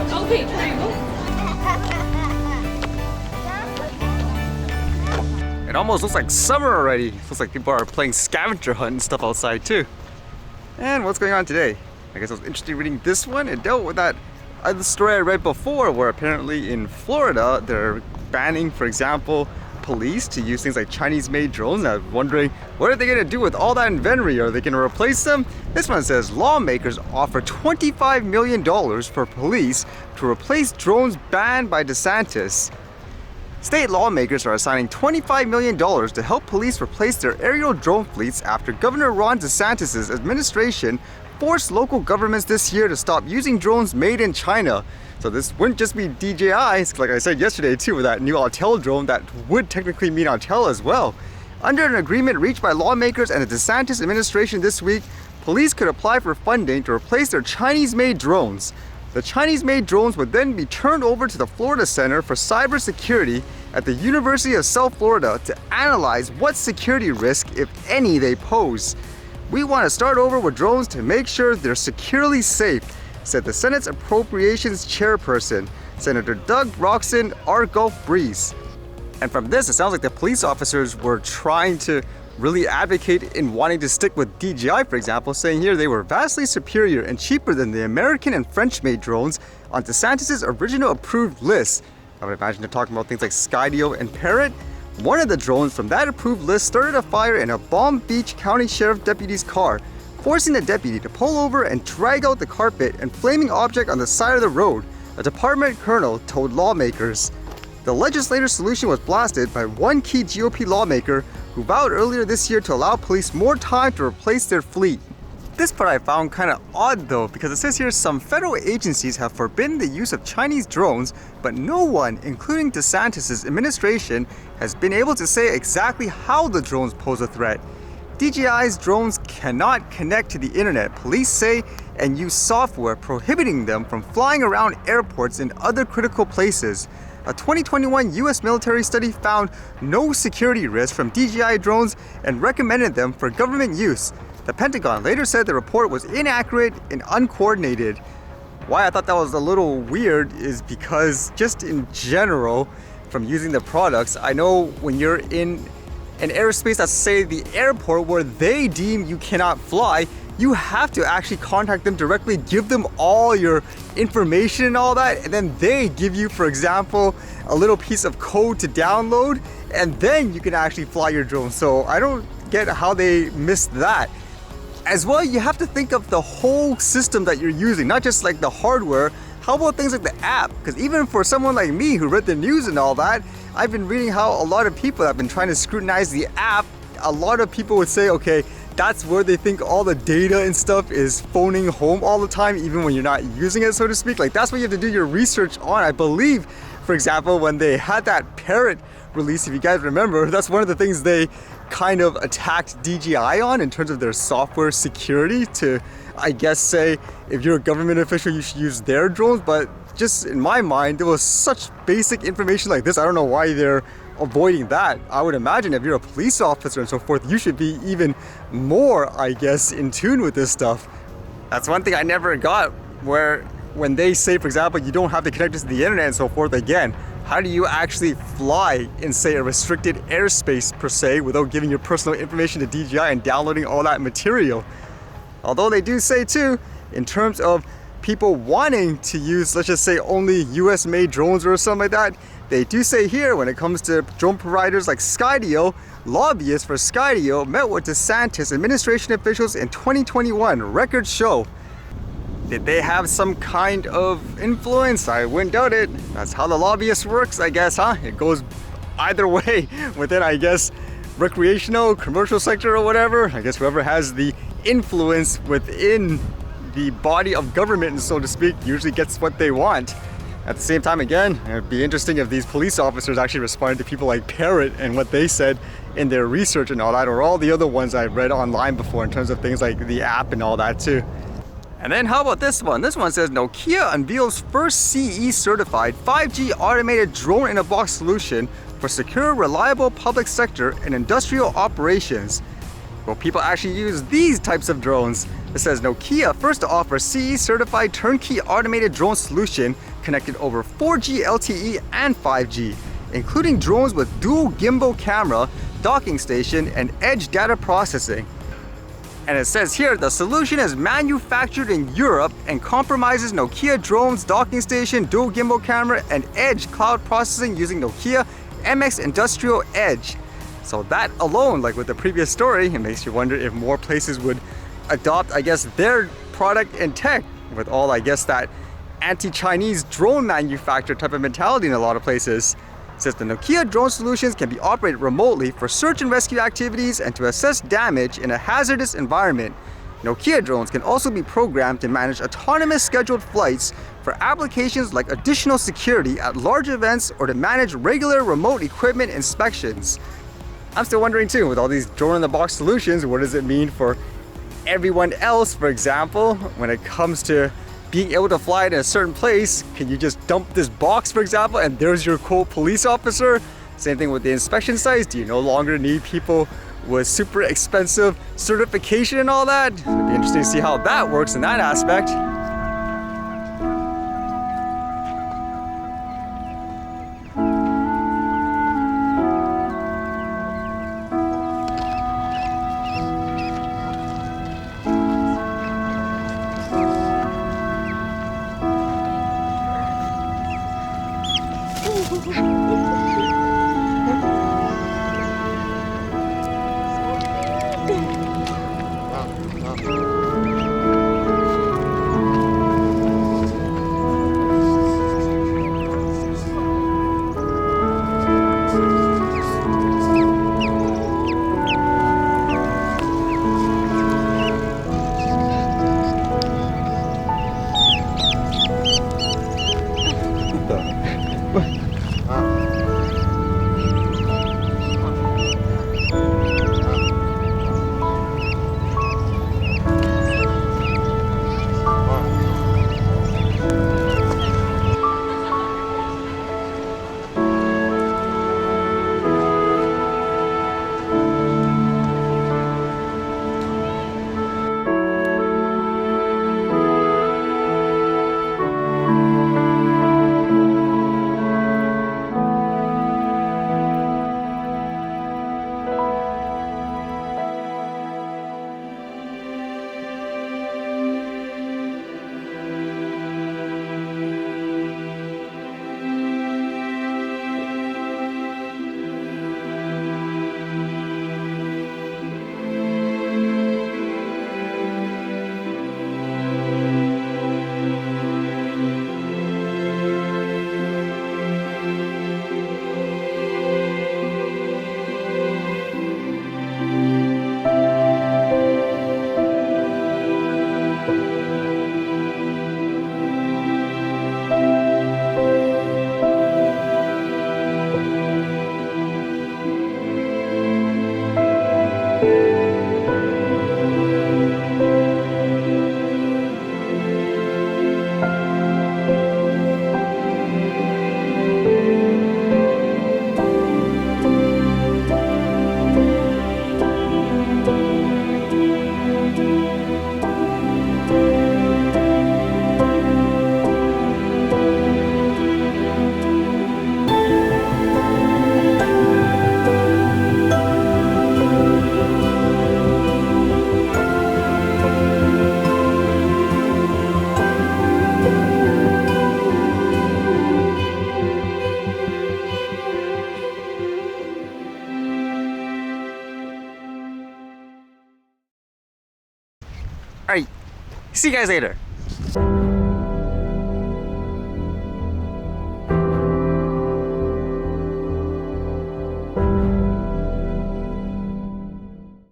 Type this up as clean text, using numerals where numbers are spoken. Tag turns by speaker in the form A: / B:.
A: Okay, 그리고
B: It almost looks like summer already. It looks like people are playing scavenger hunt and stuff outside too. And what's going on today? I guess I was interested in reading this one. It dealt with that other story I read before where apparently in Florida they're banning, for example, police to use things like Chinese-made drones. And I'm wondering, what are they going to do with all that inventory? Are they going to replace them? This one says lawmakers offer $25 million for police to replace drones banned by DeSantis. State lawmakers are assigning $25 million to help police replace their aerial drone fleets after Governor Ron DeSantis' administration forced local governments this year to stop using drones made in China. So this wouldn't just be DJI, like I said yesterday too, with that new Autel drone that would technically mean Autel as well. Under an agreement reached by lawmakers and the DeSantis administration this week, police could apply for funding to replace their Chinese-made drones. The Chinese-made drones would then be turned over to the Florida Center for Cybersecurity at the University of South Florida to analyze what security risk, if any, they pose. We want to start over with drones to make sure they're securely safe, said the Senate's Appropriations Chairperson, Senator Doug Roxon Argolf-Breeze. And from this, it sounds like the police officers were trying to really advocate in wanting to stick with DJI, for example, saying here they were vastly superior and cheaper than the American and French-made drones on DeSantis' original approved list. I would imagine they're talking about things like Skydio and Parrot. One of the drones from that approved list started a fire in a Palm Beach County Sheriff deputy's car, forcing the deputy to pull over and drag out the carpet and flaming object on the side of the road, a department colonel told lawmakers. The legislator's solution was blasted by one key GOP lawmaker who vowed earlier this year to allow police more time to replace their fleet. This part I found kind of odd though, because it says here some federal agencies have forbidden the use of Chinese drones, but no one, including DeSantis' administration, has been able to say exactly how the drones pose a threat. DJI's drones cannot connect to the internet, police say, and use software prohibiting them from flying around airports and other critical places. A 2021 US military study found no security risk from DJI drones and recommended them for government use. The Pentagon later said the report was inaccurate and uncoordinated. Why I thought that was a little weird is because just in general, from using the products, I know when you're in an airspace that's say the airport where they deem you cannot fly, you have to actually contact them directly, give them all your information and all that, and then they give you, for example, a little piece of code to download, and then you can actually fly your drone. So I don't get how they missed that. As well, you have to think of the whole system that you're using, not just like the hardware. How about things like the app? Because even for someone like me who read the news and all that, I've been reading how a lot of people have been trying to scrutinize the app. A lot of people would say, okay, that's where they think all the data and stuff is phoning home all the time, even when you're not using it, so to speak. Like that's what you have to do your research on. I believe, for example, when they had that Parrot release, if you guys remember, that's one of the things they kind of attacked DJI on in terms of their software security to, I guess, say if you're a government official, you should use their drones. But just in my mind, there was such basic information like this. I don't know why they're avoiding that. I would imagine if you're a police officer and so forth, you should be even more, I guess, in tune with this stuff. That's one thing I never got, where when they say, for example, you don't have to connect to the internet and so forth, again, how do you actually fly in, say, a restricted airspace per se without giving your personal information to DJI and downloading all that material? Although they do say too, in terms of people wanting to use, let's just say, only US made drones or something like that, they do say here when it comes to drone providers like Skydio, lobbyists for Skydio met with DeSantis administration officials in 2021, records show. Did they have some kind of influence? I wouldn't doubt it. That's how the lobbyist works, I guess, huh? It goes either way within, I guess, recreational, commercial sector or whatever. I guess whoever has the influence within the body of government, so to speak, usually gets what they want. At the same time, again, it'd be interesting if these police officers actually responded to people like Parrot and what they said in their research and all that, or all the other ones I've read online before in terms of things like the app and all that too. And then how about this one? This one says Nokia unveils first CE certified 5G automated drone in a box solution for secure, reliable public sector and industrial operations. Will people actually use these types of drones? It says Nokia first to offer CE certified turnkey automated drone solution connected over 4G LTE and 5G, including drones with dual gimbal camera, docking station, and edge data processing. And it says here the solution is manufactured in Europe and compromises Nokia Drone's docking station, dual gimbal camera, and edge cloud processing using Nokia MX Industrial Edge. So that alone, like with the previous story, it makes you wonder if more places would adopt, I guess, their product and tech with all, I guess, that anti-Chinese drone manufacturer type of mentality in a lot of places. It says the Nokia drone solutions can be operated remotely for search and rescue activities and to assess damage in a hazardous environment. Nokia drones can also be programmed to manage autonomous scheduled flights for applications like additional security at large events or to manage regular remote equipment inspections. I'm still wondering too, with all these drone-in-the-box solutions, what does it mean for everyone else? For example, when it comes to being able to fly in a certain place, can you just dump this box, for example, and there's your cool police officer? Same thing with the inspection sites. Do you no longer need people with super expensive certification and all that? It'd be interesting to see how that works in that aspect. Alright, see you guys later.